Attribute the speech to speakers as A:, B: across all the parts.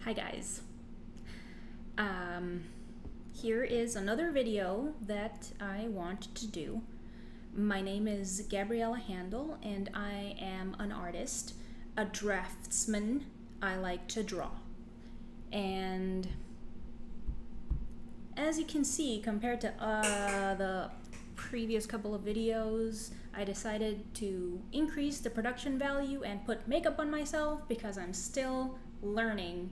A: Hi guys. Here is another video that I want to do. My name is Gabriela Handal and I am an artist, a draftsman. I like to draw. And as you can see, compared to the previous couple of videos, I decided to increase the production value and put makeup on myself because I'm still learning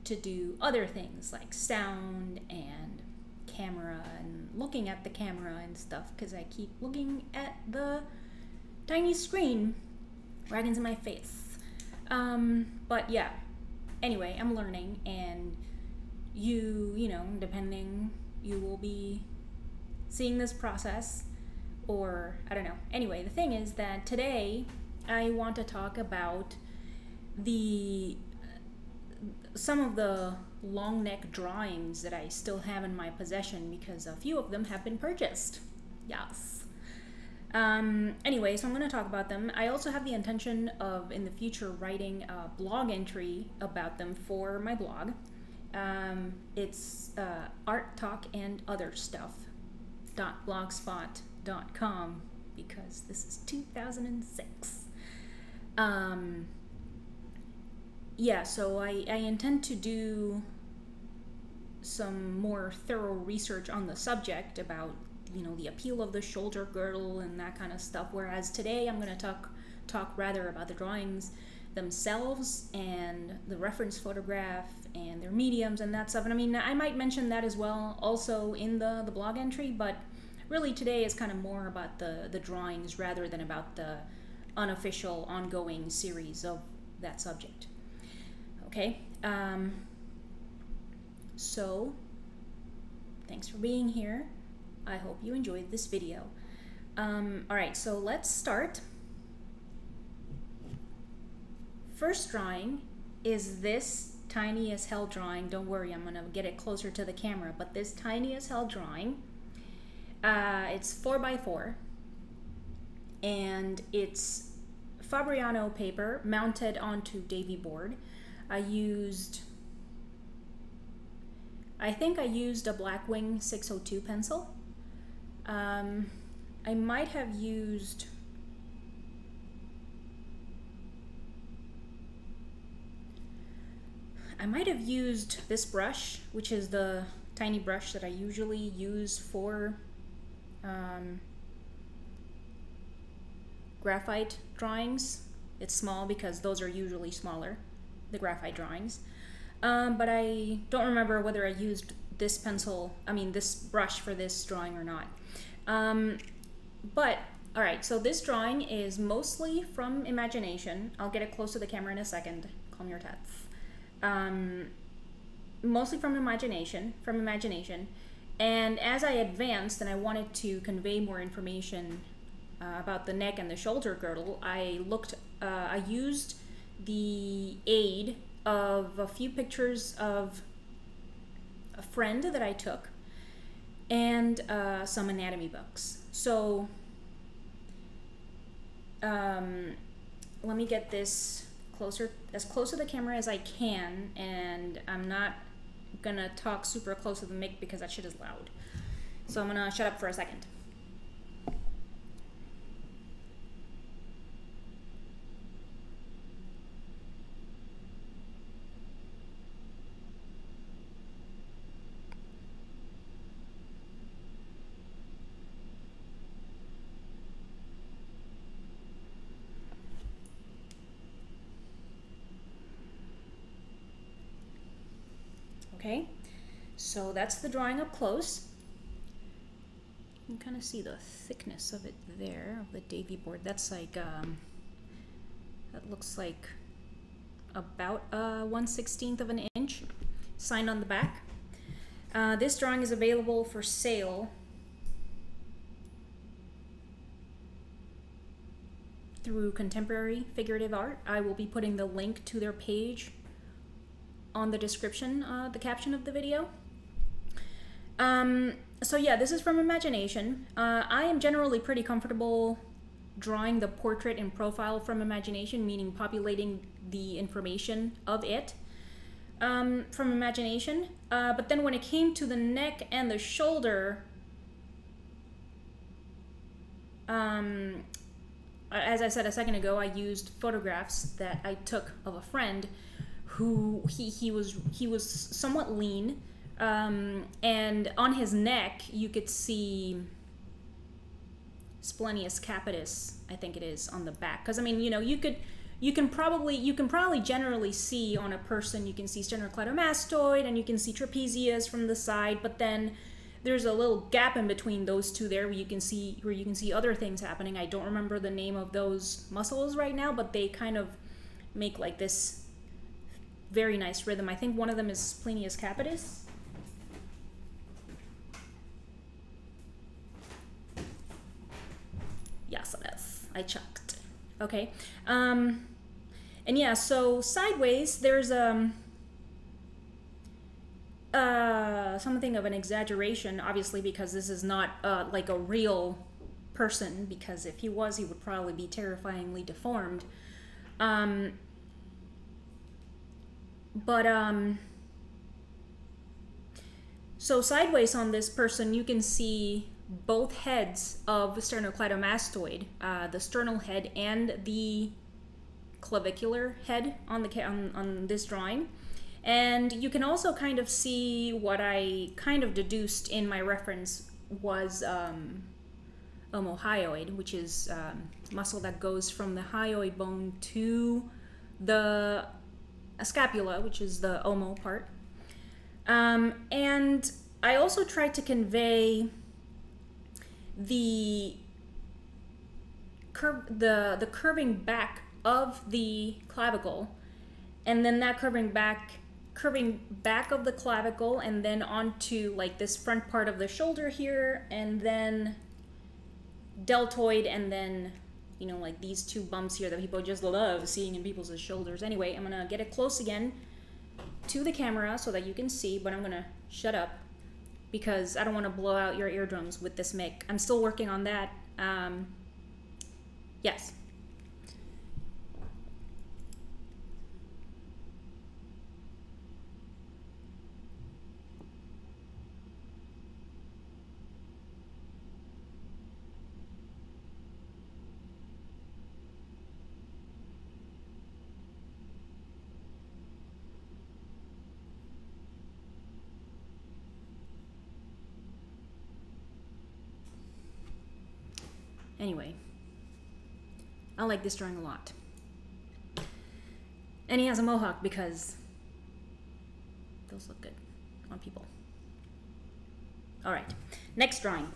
A: to do other things like sound and camera and looking at the camera and stuff because I keep looking at the tiny screen right into my face. But yeah, anyway, I'm learning, and you know, depending, you will be seeing this process, or I don't know. Anyway, the thing is that today I want to talk about some of the long neck drawings that I still have in my possession because a few of them have been purchased. Yes. Anyway, so I'm going to talk about them. I also have the intention of in the future writing a blog entry about them for my blog. It's art, talk, and other stuff.blogspot.com because this is 2006. Yeah, so I intend to do some more thorough research on the subject about, you know, the appeal of the shoulder girdle and that kind of stuff, whereas today I'm going to talk rather about the drawings themselves and the reference photograph and their mediums and that stuff. And I mean, I might mention that as well also in the blog entry, but really today is kind of more about the drawings rather than about the unofficial ongoing series of that subject. Okay, so thanks for being here. I hope you enjoyed this video. Alright, so let's start. First drawing is this tiny as hell drawing. Don't worry, I'm gonna get it closer to the camera, but this tiny as hell drawing, it's 4x4 and it's Fabriano paper mounted onto davey board. I think I used a Blackwing 602 pencil. I might have used this brush, which is the tiny brush that I usually use for graphite drawings. It's small because those are usually smaller, the graphite drawings. But I don't remember whether I used this brush for this drawing or not. But, alright, so this drawing is mostly from imagination. I'll get it close to the camera in a second. Calm your tits. Mostly from imagination. And as I advanced and I wanted to convey more information about the neck and the shoulder girdle, I used the aid of a few pictures of a friend that I took and some anatomy books. So let me get this as close to the camera as I can, and I'm not gonna talk super close to the mic because that shit is loud. So I'm gonna shut up for a second. Okay, so that's the drawing up close. You can kind of see the thickness of it there, of the davey board. That's like, that looks like about 1/16 of an inch, signed on the back. This drawing is available for sale through Contemporary Figurative Art. I will be putting the link to their page on the description, the caption of the video. So yeah, this is from imagination. I am generally pretty comfortable drawing the portrait in profile from imagination, meaning populating the information of it. from imagination. But then when it came to the neck and the shoulder, as I said a second ago, I used photographs that I took of a friend who he was somewhat lean, and on his neck you could see splenius capitis, I think it is, on the back. Because I mean, you know, you can probably generally see on a person, you can see sternocleidomastoid and you can see trapezius from the side, but then there's a little gap in between those two there where you can see other things happening. I don't remember the name of those muscles right now, but they kind of make like this very nice rhythm. I think one of them is splenius capitis. Yes, it is. I checked. Okay. And yeah, so sideways, there's something of an exaggeration, obviously, because this is not like a real person, because if he was, he would probably be terrifyingly deformed. So sideways on this person, you can see both heads of the sternocleidomastoid, the sternal head and the clavicular head on this drawing. And you can also kind of see what I kind of deduced in my reference was omohyoid, which is muscle that goes from the hyoid bone to the scapula, which is the omo part. And I also tried to convey the curving back of the clavicle, and then that curving back of the clavicle, and then onto like this front part of the shoulder here, and then deltoid, and then, you know, like these two bumps here that people just love seeing in people's shoulders. Anyway, I'm gonna get it close again to the camera so that you can see, but I'm gonna shut up because I don't want to blow out your eardrums with this mic. I'm still working on that. Yes. Anyway, I like this drawing a lot. And he has a mohawk because those look good on people. All right, next drawing.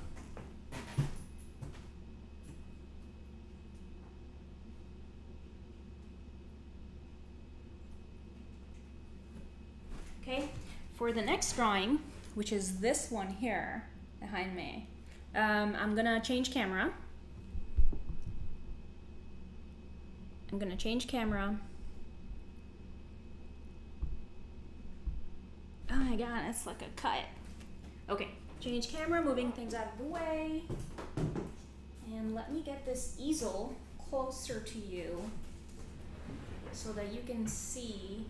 A: Okay, for the next drawing, which is this one here behind me, I'm gonna change camera. I'm gonna change camera. Oh my god, it's like a cut. Okay, change camera, moving things out of the way. And let me get this easel closer to you so that you can see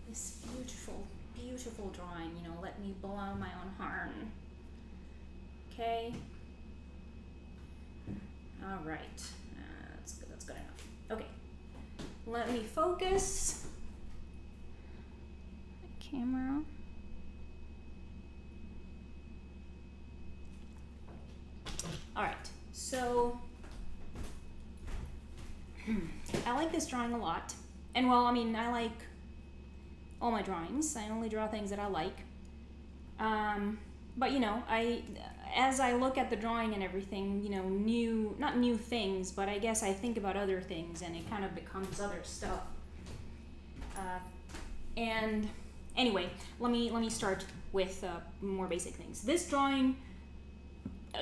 A: this beautiful, beautiful drawing. You know, let me blow my own horn. Okay. All right, that's good enough. Okay. Let me focus the camera. All right, so I like this drawing a lot. And well, I mean, I like all my drawings. I only draw things that I like. But you know, as I look at the drawing and everything, you know, not new things, but I guess I think about other things and it kind of becomes other stuff. And anyway, let me start with more basic things. This drawing,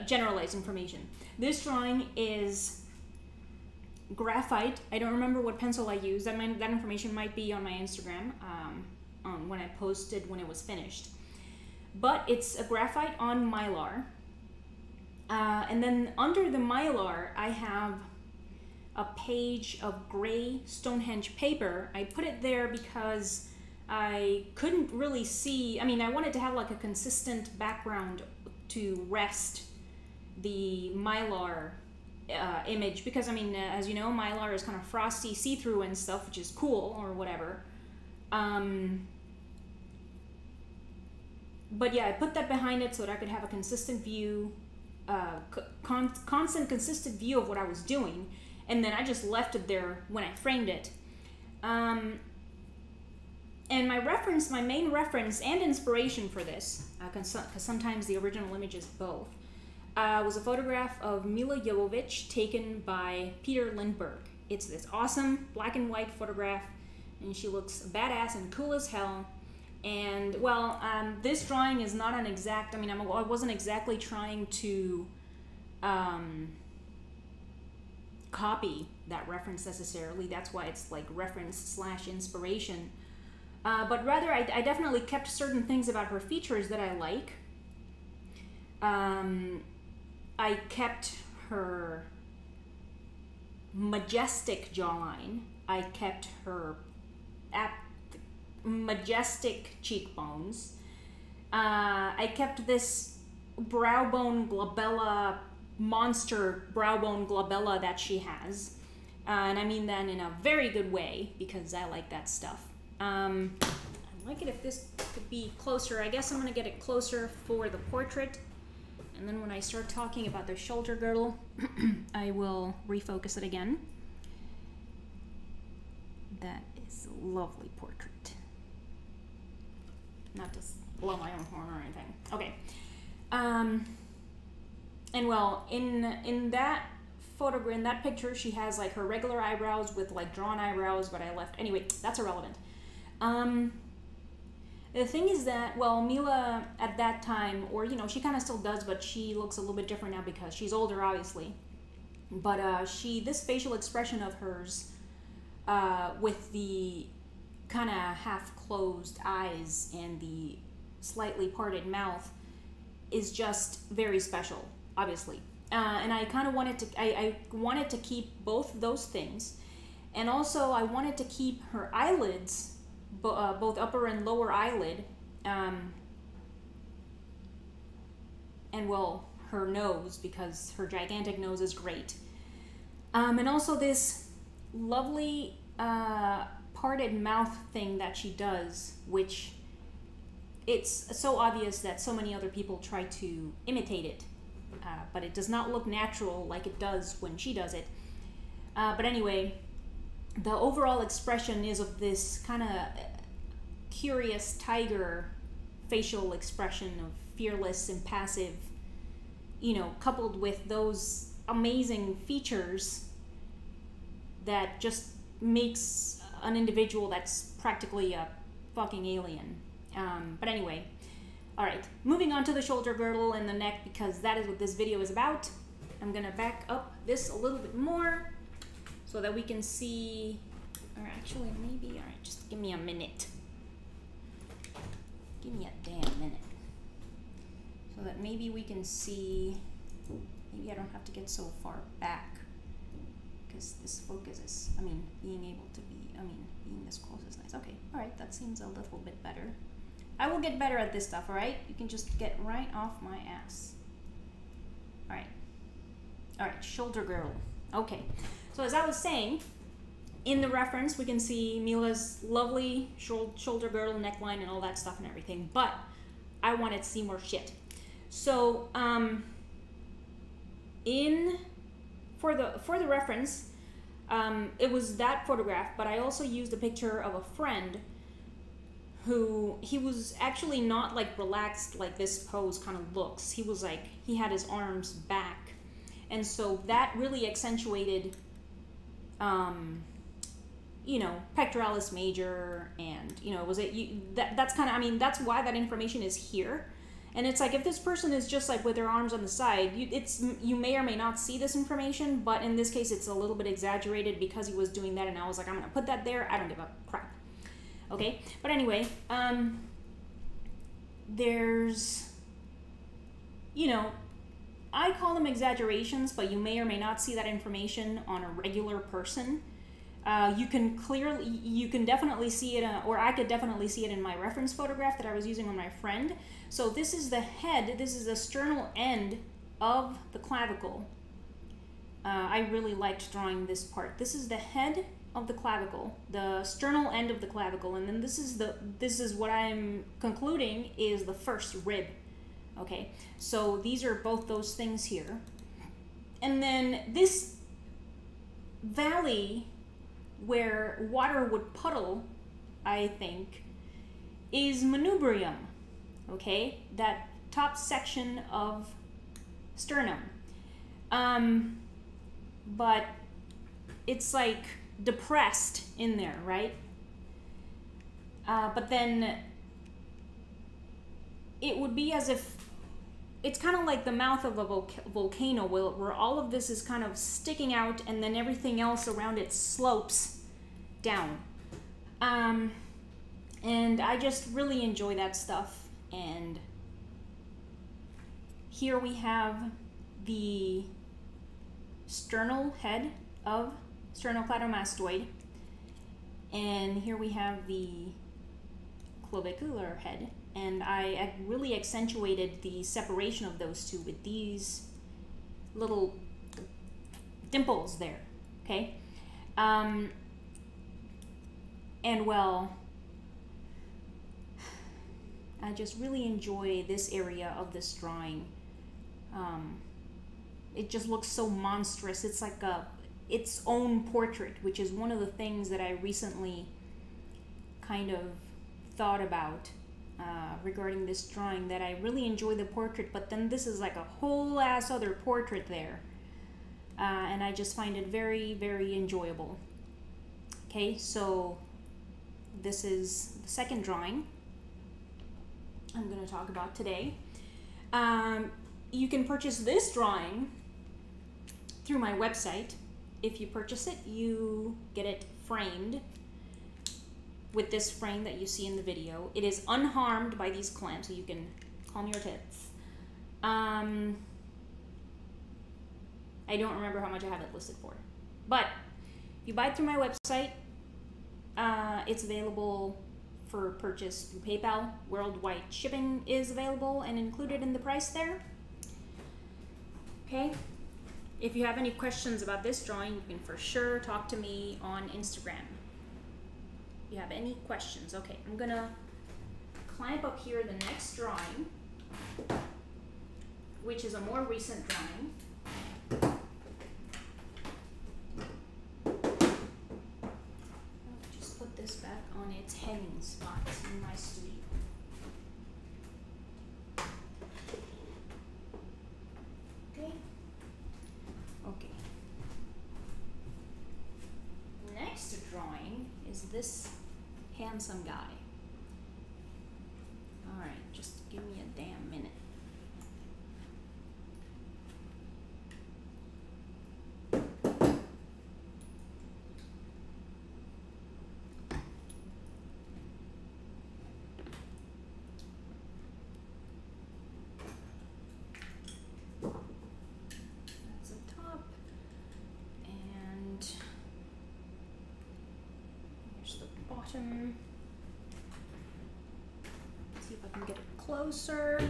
A: generalized information. This drawing is graphite. I don't remember what pencil I used. That information might be on my Instagram when I posted when it was finished. But it's a graphite on mylar. And then under the mylar, I have a page of gray Stonehenge paper. I put it there because I couldn't really see, I mean, I wanted to have like a consistent background to rest the mylar image, because I mean, as you know, mylar is kind of frosty, see-through and stuff, which is cool or whatever. But yeah, I put that behind it so that I could have a consistent view, constant, consistent view of what I was doing, and then I just left it there when I framed it. And my reference, my main reference and inspiration for this, because sometimes the original image is both, was a photograph of Mila Jovovich taken by Peter Lindbergh. It's this awesome black and white photograph, and she looks badass and cool as hell. And well, this drawing is not an exact, I mean, I wasn't exactly trying to copy that reference necessarily. That's why it's like reference / inspiration. But rather, I definitely kept certain things about her features that I like. I kept her majestic jawline. I kept her majestic cheekbones. I kept this brow bone glabella, monster brow bone glabella that she has. And I mean that in a very good way, because I like that stuff. I'd like it if this could be closer. I guess I'm going to get it closer for the portrait. And then when I start talking about the shoulder girdle, I will refocus it again. That is a lovely portrait. Not to blow my own horn or anything. Okay. And well, in that photograph, in that picture, she has like her regular eyebrows with like drawn eyebrows, but I left, anyway, that's irrelevant. The thing is that, well, Mila at that time, or you know, she kind of still does, but she looks a little bit different now because she's older, obviously. But this facial expression of hers, with the kind of half-closed eyes and the slightly parted mouth, is just very special, obviously. And I kind of wanted to, I wanted to keep both those things, and also I wanted to keep her eyelids, both upper and lower eyelid, and well, her nose, because her gigantic nose is great, and also this lovely parted mouth thing that she does, which it's so obvious that so many other people try to imitate it, but it does not look natural like it does when she does it. But anyway, the overall expression is of this kind of curious tiger facial expression of fearless, impassive, you know, coupled with those amazing features that just makes an individual that's practically a fucking alien. But anyway, all right, moving on to the shoulder girdle and the neck, because that is what this video is about. I'm gonna back up this a little bit more so that we can see, or actually maybe, all right, just give me a minute. Give me a damn minute. So that maybe we can see, maybe I don't have to get so far back, because this focus is, I mean, being able to be, I mean, being this close is nice. Okay, all right, that seems a little bit better. I will get better at this stuff, all right? You can just get right off my ass. All right, shoulder girdle. Okay, so as I was saying, in the reference, we can see Mila's lovely shoulder girdle, neckline, and all that stuff and everything, but I wanted to see more shit. So, for the reference, it was that photograph, but I also used a picture of a friend who, he was actually not like relaxed like this pose kind of looks. He was like, he had his arms back. And so that really accentuated, you know, pectoralis major, and, you know, that's kind of, I mean, that's why that information is here. And it's like, if this person is just like with their arms on the side, you may or may not see this information, but in this case, it's a little bit exaggerated because he was doing that, and I was like, I'm gonna put that there, I don't give a crap. Okay, but anyway, there's, you know, I call them exaggerations, but you may or may not see that information on a regular person. You can definitely see it, or I could definitely see it in my reference photograph that I was using on my friend. So this is the head, this is the sternal end of the clavicle. I really liked drawing this part. This is the head of the clavicle, the sternal end of the clavicle, and then this is what I'm concluding is the first rib. Okay, so these are both those things here. And then this valley where water would puddle, I think, is manubrium. Okay, that top section of sternum. But it's like depressed in there, right? But then it would be as if it's kind of like the mouth of a volcano where all of this is kind of sticking out and then everything else around it slopes down. And I just really enjoy that stuff. And here we have the sternal head of sternocleidomastoid, and here we have the clavicular head, and I really accentuated the separation of those two with these little dimples there, okay? And well, I just really enjoy this area of this drawing. It just looks so monstrous. It's like its own portrait, which is one of the things that I recently kind of thought about regarding this drawing, that I really enjoy the portrait, but then this is like a whole ass other portrait there. And I just find it very, very enjoyable. Okay, so this is the second drawing I'm going to talk about today. You can purchase this drawing through my website. If you purchase it, you get it framed with this frame that you see in the video. It is unharmed by these clamps, so you can calm your tits. I don't remember how much I have it listed for, but if you buy it through my website, it's available for purchase through PayPal. Worldwide shipping is available and included in the price there. Okay, if you have any questions about this drawing, you can for sure talk to me on Instagram. If you have any questions. Okay, I'm gonna clamp up here the next drawing, which is a more recent drawing. I'll just put this back on its hanging spot in my studio. Okay. Okay. Next drawing is this handsome guy. Alright, just give me a damn minute. That's the top, and here's the bottom. See if I can get it closer. A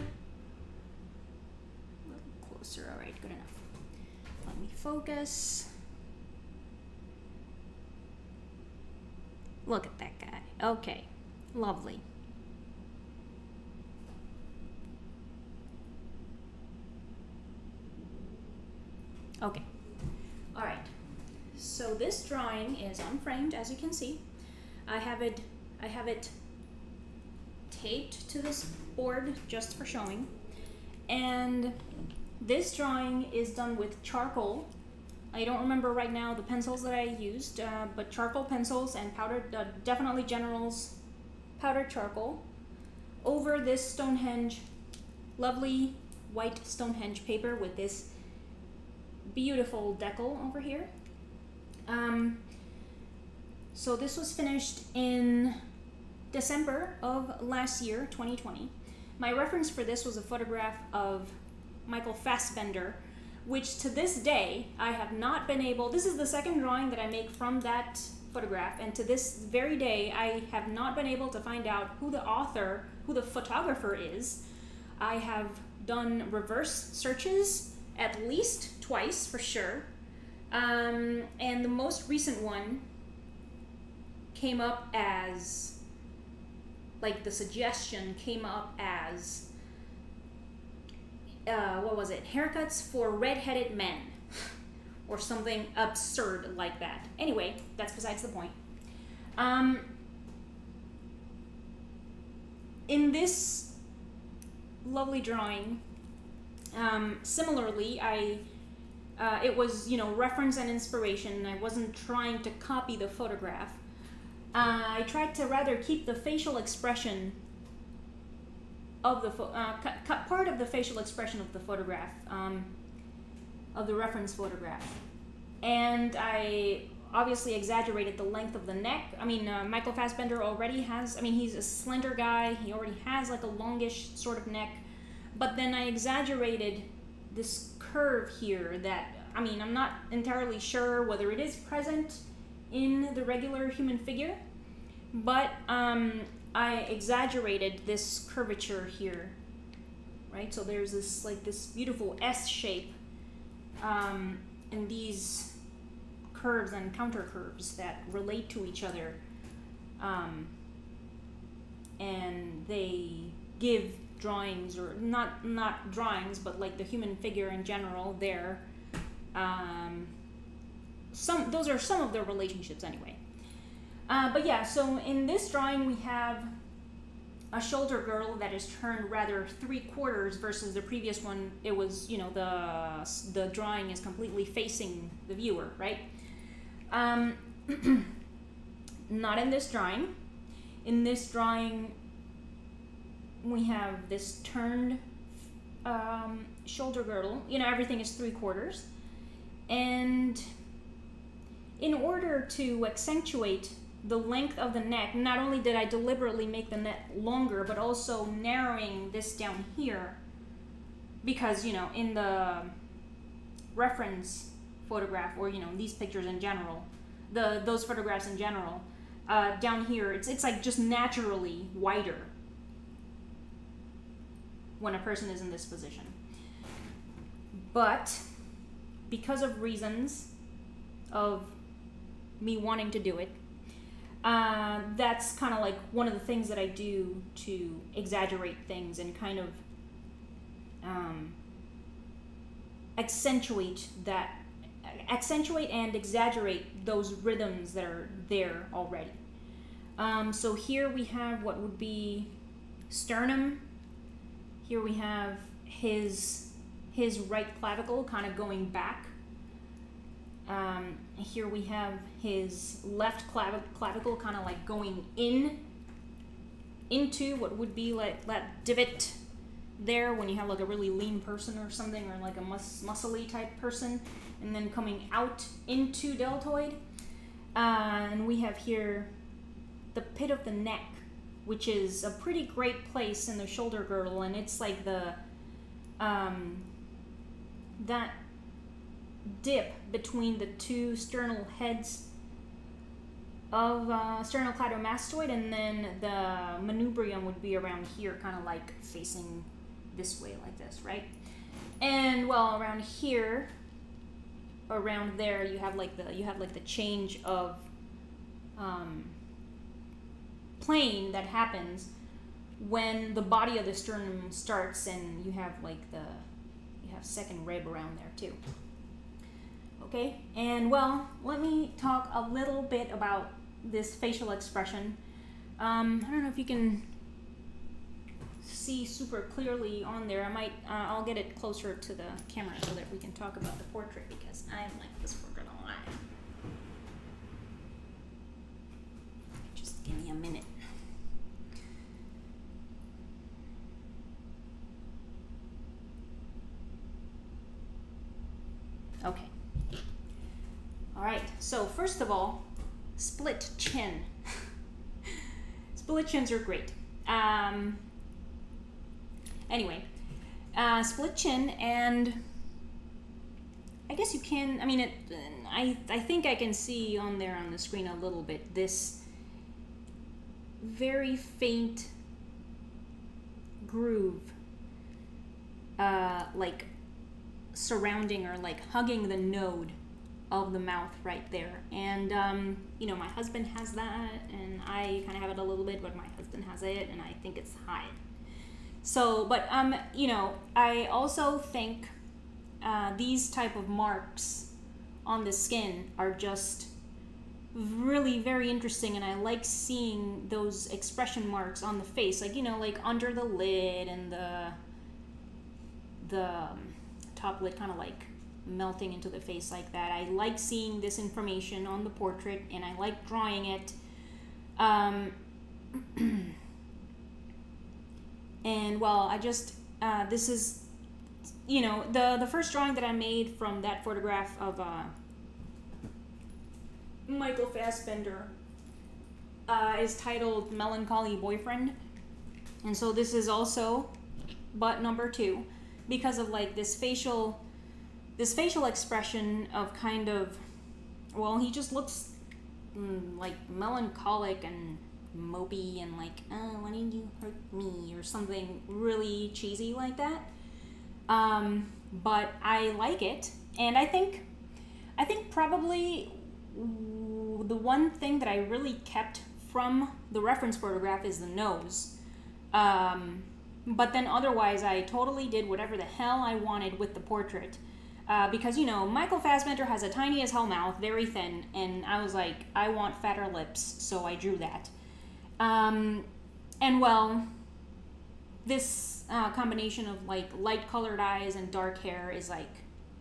A: little closer. All right, good enough. Let me focus. Look at that guy. Okay, lovely. Okay, all right. So this drawing is unframed, as you can see. I have it taped to this board just for showing. And this drawing is done with charcoal. I don't remember right now the pencils that I used, but charcoal pencils and powdered, definitely General's powdered charcoal, over this Stonehenge, lovely white Stonehenge paper with this beautiful decal over here. So this was finished in December of last year, 2020. My reference for this was a photograph of Michael Fassbender, which to this day I have not been able, this is the second drawing that I make from that photograph, and to this very day I have not been able to find out who the author, who the photographer is. I have done reverse searches at least twice for sure, and the most recent one came up as, like, the suggestion came up as what was it? Haircuts for redheaded men. Or something absurd like that. Anyway, that's besides the point. In this lovely drawing, similarly, it was, you know, reference and inspiration. I wasn't trying to copy the photograph. I tried to rather keep the facial expression of the part of the facial expression of the photograph, of the reference photograph, and I obviously exaggerated the length of the neck. I mean, Michael Fassbender already has, I mean, he's a slender guy, he already has like a longish sort of neck, but then I exaggerated this curve here that, I mean, I'm not entirely sure whether it is present in the regular human figure, but I exaggerated this curvature here, right? So there's this, like, this beautiful S shape, and these curves and counter curves that relate to each other, and they give drawings, or not drawings, but like the human figure in general there. Those are some of the relationships anyway. But yeah, so in this drawing we have a shoulder girdle that is turned rather 3/4 versus the previous one. It was, you know, the drawing is completely facing the viewer, right? Not in this drawing. In this drawing we have this turned shoulder girdle. You know, everything is 3/4, and in order to accentuate the length of the neck, not only did I deliberately make the neck longer, but also narrowing this down here, because, you know, in the reference photograph, or, you know, these pictures in general, those photographs in general, down here, it's like just naturally wider when a person is in this position. But because of reasons of me wanting to do it, that's kind of like one of the things that I do to exaggerate things and kind of accentuate and exaggerate those rhythms that are there already. So here we have what would be sternum. Here we have his right clavicle kind of going back. Here we have his left clavicle kind of like going into what would be like that divot there when you have like a really lean person or something, or like a muscly type person, and then coming out into deltoid. And we have here the pit of the neck, which is a pretty great place in the shoulder girdle, and it's like the that dip between the two sternal heads of sternocleidomastoid, and then the manubrium would be around here, kind of like facing this way like this, right? And well, around here, around there, you have like the change of plane that happens when the body of the sternum starts, and you have like you have second rib around there too. Okay, and well, let me talk a little bit about this facial expression. I don't know if you can see super clearly on there. I'll get it closer to the camera so that we can talk about the portrait, because I'm like this for a while. Just give me a minute. Okay. All right, so first of all, split chin. Split chins are great. Anyway, split chin, and I guess you can, I mean, I think I can see on there on the screen a little bit this very faint groove, like surrounding or like hugging the node of the mouth right there. And you know, my husband has that, and I kind of have it a little bit, but my husband has it, and I think it's high. So, but you know, I also think these type of marks on the skin are just really very interesting, and I like seeing those expression marks on the face, like, you know, like under the lid and the top lid kind of like melting into the face like that. I like seeing this information on the portrait, and I like drawing it. And well, I just this is, you know, the first drawing that I made from that photograph of Michael Fassbender is titled Melancholy Boyfriend. And so this is also butt number 2, because of like this facial expression of kind of, well, he just looks like melancholic and mopey and like, oh, why didn't you hurt me, or something really cheesy like that. But I like it, and I think probably the one thing that I really kept from the reference photograph is the nose. But then otherwise, I totally did whatever the hell I wanted with the portrait. Because, you know, Michael Fassbender has a tiny as hell mouth, very thin, and I was like, I want fatter lips, so I drew that. And well, this combination of like light colored eyes and dark hair is like,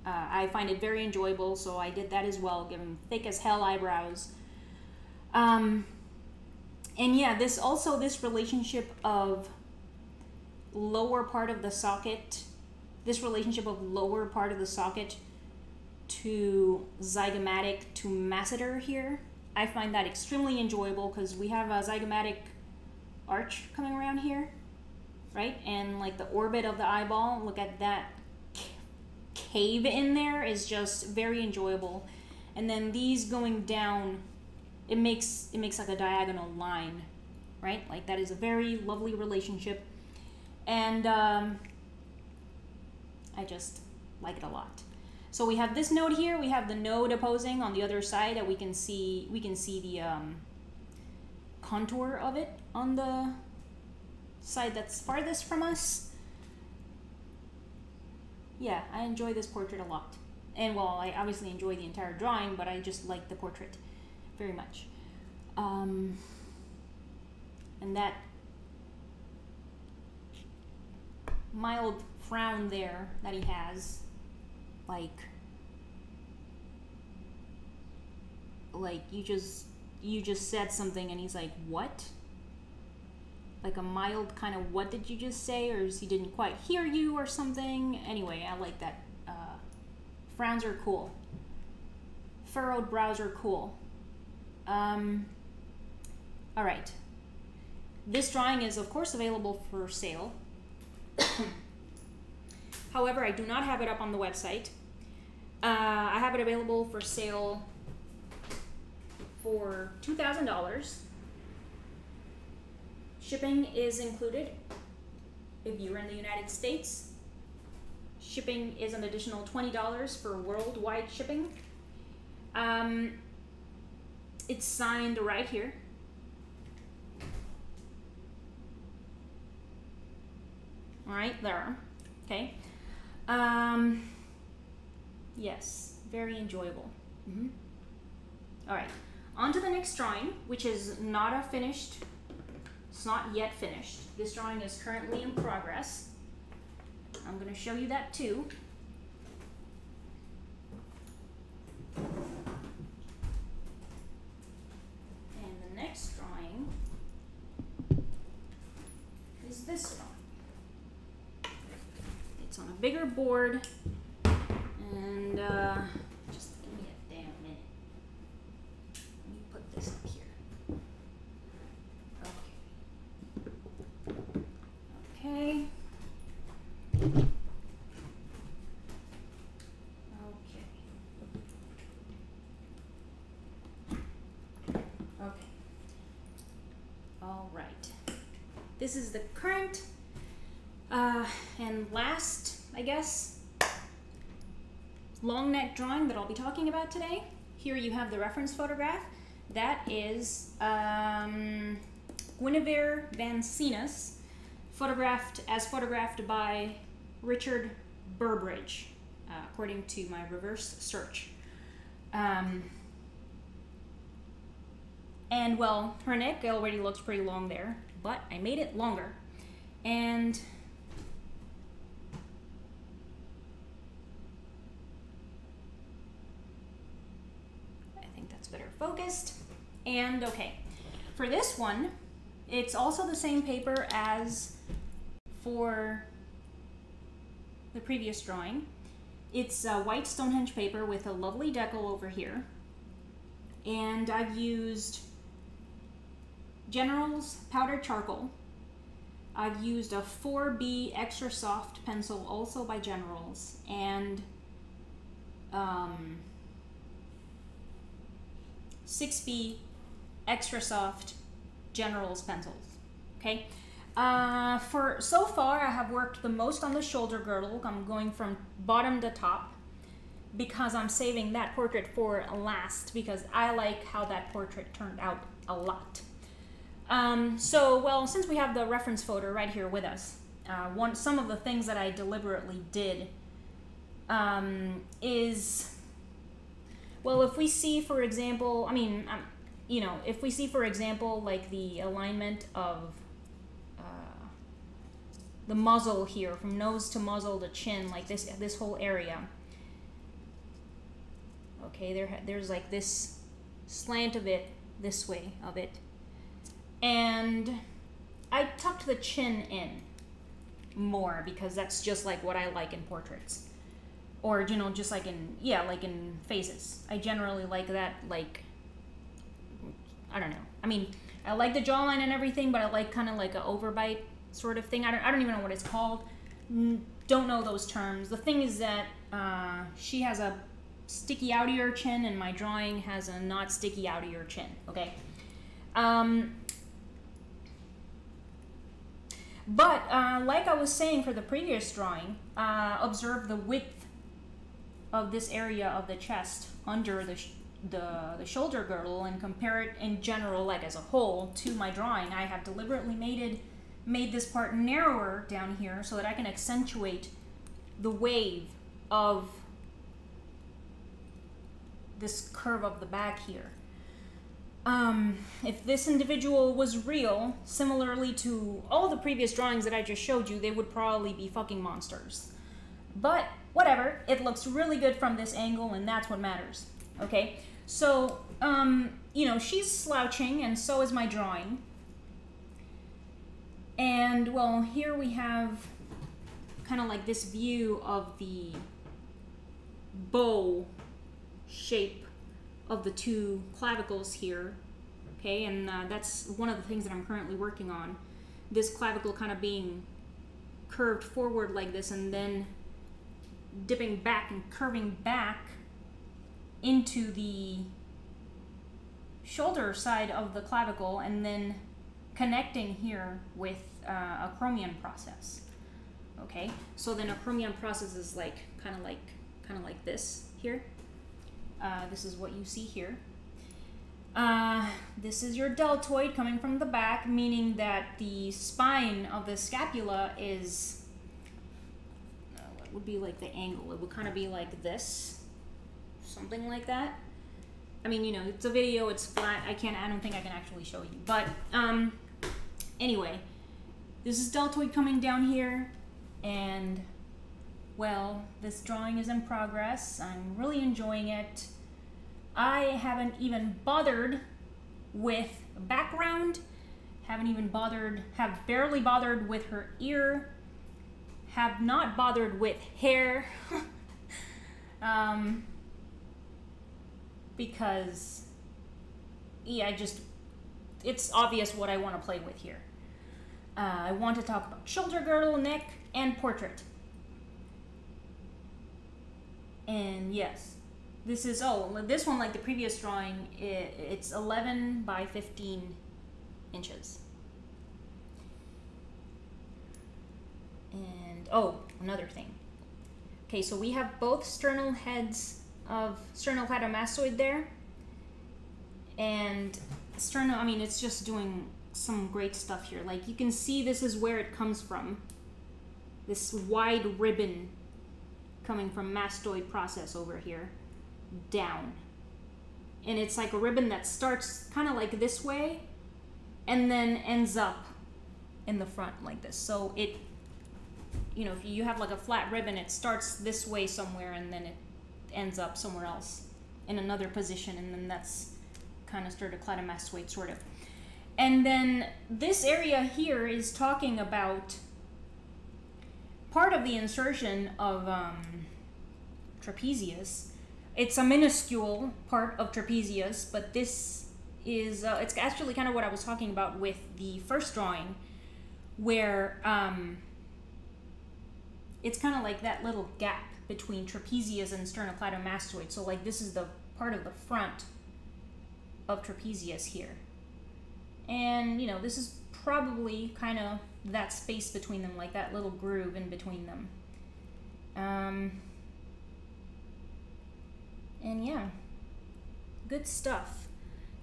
A: I find it very enjoyable, so I did that as well, give him thick as hell eyebrows. And yeah, this relationship of lower part of the socket, to zygomatic to masseter here, I find that extremely enjoyable, because we have a zygomatic arch coming around here, right? And like the orbit of the eyeball, look at that cave in there, is just very enjoyable. And then these going down, it makes like a diagonal line, right? Like that is a very lovely relationship. And I just like it a lot. So we have this node here, we have the node opposing on the other side that we can see the contour of it on the side that's farthest from us. Yeah, I enjoy this portrait a lot. And well, I obviously enjoy the entire drawing, but I just like the portrait very much. And that mild frown there that he has, like you just said something and he's like, what? Like a mild kind of, what did you just say? Or he didn't quite hear you or something. Anyway, I like that. Frowns are cool. Furrowed brows are cool. All right. This drawing is, of course, available for sale. However, I do not have it up on the website. I have it available for sale for $2,000. Shipping is included if you're in the United States. Shipping is an additional $20 for worldwide shipping. It's signed right here. All right, there. Okay. Yes, very enjoyable. All right, on to the next drawing, which is not a finished. It's not yet finished. This drawing is currently in progress. I'm going to show you that too. And the next drawing is this drawing. It's on a bigger board, and just give me a damn minute. Let me put this up here. Okay. Okay. this is the current and last, I guess, long neck drawing that I'll be talking about today. Here you have the reference photograph. That is Guinevere van Seenus, photographed by Richard Burbridge, according to my reverse search. And well, her neck already looks pretty long there, but I made it longer. And I think that's better focused. And okay, for this one, it's also the same paper as for the previous drawing. It's a white Stonehenge paper with a lovely decal over here. And I've used General's powdered charcoal. I've used a 4B extra soft pencil, also by General's, and 6B extra soft General's pencils. Okay. For so far, I have worked the most on the shoulder girdle. I'm going from bottom to top because I'm saving that portrait for last, because I like how that portrait turned out a lot. So, well, since we have the reference photo right here with us, some of the things that I deliberately did is, well, if we see, for example, you know, if we see, for example, like the alignment of the muzzle here, from nose to muzzle to chin, like this whole area. Okay, there's like this slant of it, this way of it. And I tucked the chin in more because that's just like what I like in portraits. Or, you know, just like in, yeah, like in faces. I generally like that, like, I don't know. I mean, I like the jawline and everything, but I like kind of like an overbite sort of thing. I don't even know what it's called. Don't know those terms. The thing is that she has a sticky out ear chin and my drawing has a not sticky out ear chin, okay? But like I was saying for the previous drawing, observe the width of this area of the chest under the shoulder girdle and compare it in general, like as a whole, to my drawing. I have deliberately made this part narrower down here so that I can accentuate the wave of this curve of the back here. If this individual was real, similarly to all the previous drawings that I just showed you, they would probably be fucking monsters. But whatever, it looks really good from this angle, and that's what matters. Okay, so you know, she's slouching, and so is my drawing. And well, here we have kind of like this view of the bow shape of the two clavicles here, okay, and that's one of the things that I'm currently working on. This clavicle kind of being curved forward like this and then dipping back and curving back into the shoulder side of the clavicle and then connecting here with a chromium process. Okay, so then a chromium process is like kind of like this here. This is what you see here. This is your deltoid coming from the back, meaning that the spine of the scapula is, what would be like the angle? It would kind of be like this, something like that. I mean, you know, it's a video, it's flat. I don't think I can actually show you. But anyway, this is deltoid coming down here, and well, this drawing is in progress. I'm really enjoying it. I haven't even bothered with background, have barely bothered with her ear, have not bothered with hair, because, yeah, it's obvious what I want to play with here. I want to talk about shoulder girdle, neck, and portrait. And yes, this is, this one, like the previous drawing, it's 11 by 15 inches. oh, another thing. Okay, so we have both sternal heads of sternocleidomastoid there. And I mean, it's just doing some great stuff here. Like, you can see this is where it comes from. This wide ribbon coming from mastoid process over here, down. And it's like a ribbon that starts kind of like this way, and then ends up in the front like this. So it, you know, if you have like a flat ribbon, it starts this way somewhere, and then it ends up somewhere else in another position, and then that's kind of sternocleidomastoid, sort of. And then this area here is talking about part of the insertion of trapezius. It's a minuscule part of trapezius, but this is, it's actually kind of what I was talking about with the first drawing, where it's kind of like that little gap between trapezius and sternocleidomastoid. So like this is the part of the front of trapezius here. And, you know, this is probably kind of that space between them, like that little groove in between them. And yeah, good stuff.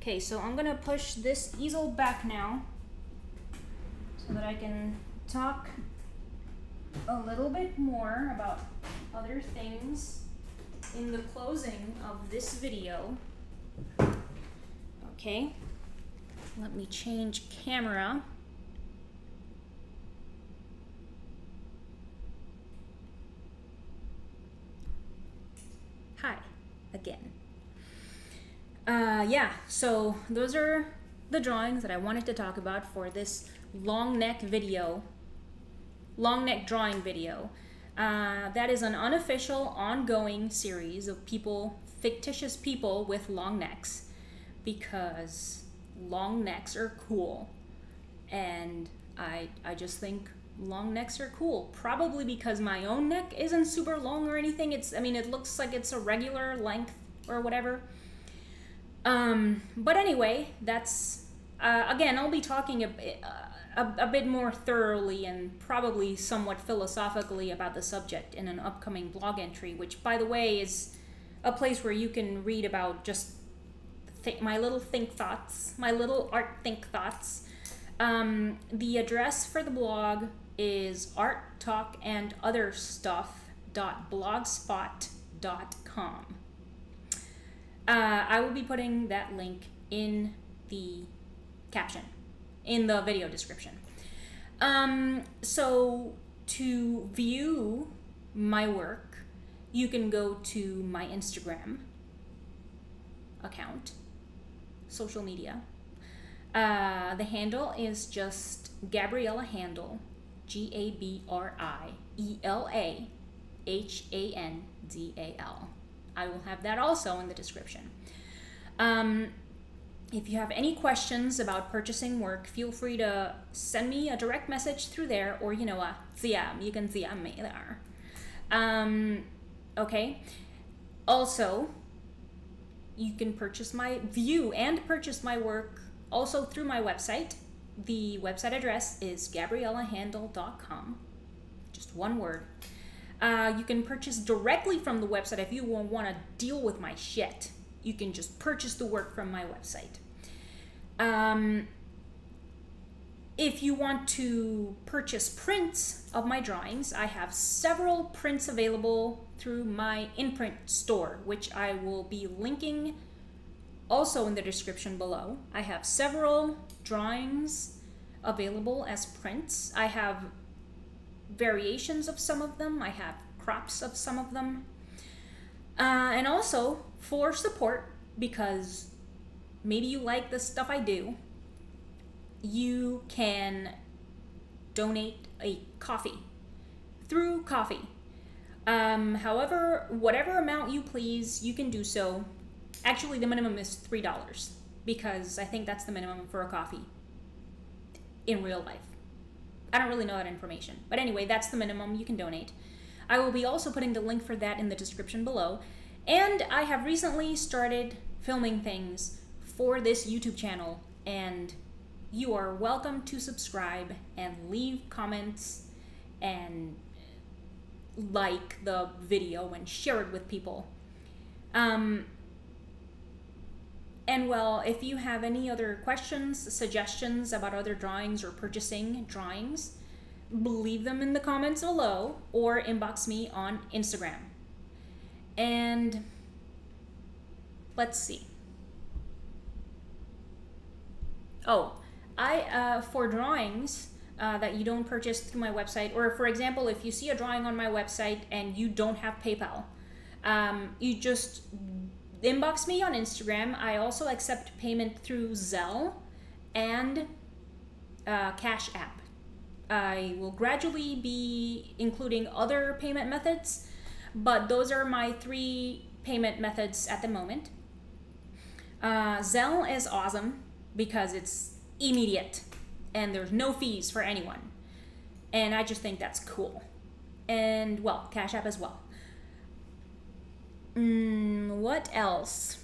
A: Okay, so I'm gonna push this easel back now so that I can talk a little bit more about other things in the closing of this video. Okay, let me change camera. Hi, again. Yeah, so those are the drawings that I wanted to talk about for this long neck video, long neck drawing video. That is an unofficial, ongoing series of people, fictitious people with long necks, because long necks are cool, and I just think long necks are cool. Probably because my own neck isn't super long or anything. I mean, it looks like it's a regular length or whatever. But anyway, that's, again, I'll be talking a bit more thoroughly and probably somewhat philosophically about the subject in an upcoming blog entry, which, by the way, is a place where you can read about just my little think thoughts, my little art think thoughts. The address for the blog is arttalkandotherstuff.blogspot.com. I will be putting that link in the caption, in the video description. So to view my work, you can go to my Instagram account, social media. The handle is just Gabriela Handal, GabrielaHandal. I will have that also in the description. If you have any questions about purchasing work, feel free to send me a direct message through there, or, you know, a DM. You can DM me there. Okay. Also, you can purchase my work also through my website. The website address is GabrielaHandal.com. Just one word. You can purchase directly from the website if you want to deal with my shit. You can just purchase the work from my website. If you want to purchase prints of my drawings, I have several prints available through my imprint store, which I will be linking also in the description below. I have several drawings available as prints. I have variations of some of them. I have crops of some of them. And also for support, because maybe you like the stuff I do, you can donate a coffee through Ko-fi. However, whatever amount you please, you can do so. Actually, the minimum is $3, because I think that's the minimum for a coffee in real life. I don't really know that information. But anyway, that's the minimum you can donate. I will be also putting the link for that in the description below. And I have recently started filming things for this YouTube channel, and you are welcome to subscribe and leave comments and like the video and share it with people. And well, if you have any other questions, suggestions about other drawings or purchasing drawings, leave them in the comments below or inbox me on Instagram. And let's see. Oh, for drawings that you don't purchase through my website, or for example, if you see a drawing on my website and you don't have PayPal, you just inbox me on Instagram. I also accept payment through Zelle and Cash App. I will gradually be including other payment methods, but those are my 3 payment methods at the moment. Zelle is awesome because it's immediate and there's no fees for anyone. And I just think that's cool. And well, Cash App as well. What else?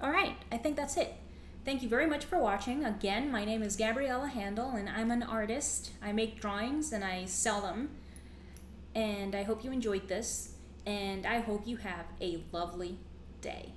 A: Alright, I think that's it. Thank you very much for watching. Again, my name is Gabriela Handal and I'm an artist. I make drawings and I sell them. And I hope you enjoyed this. And I hope you have a lovely day.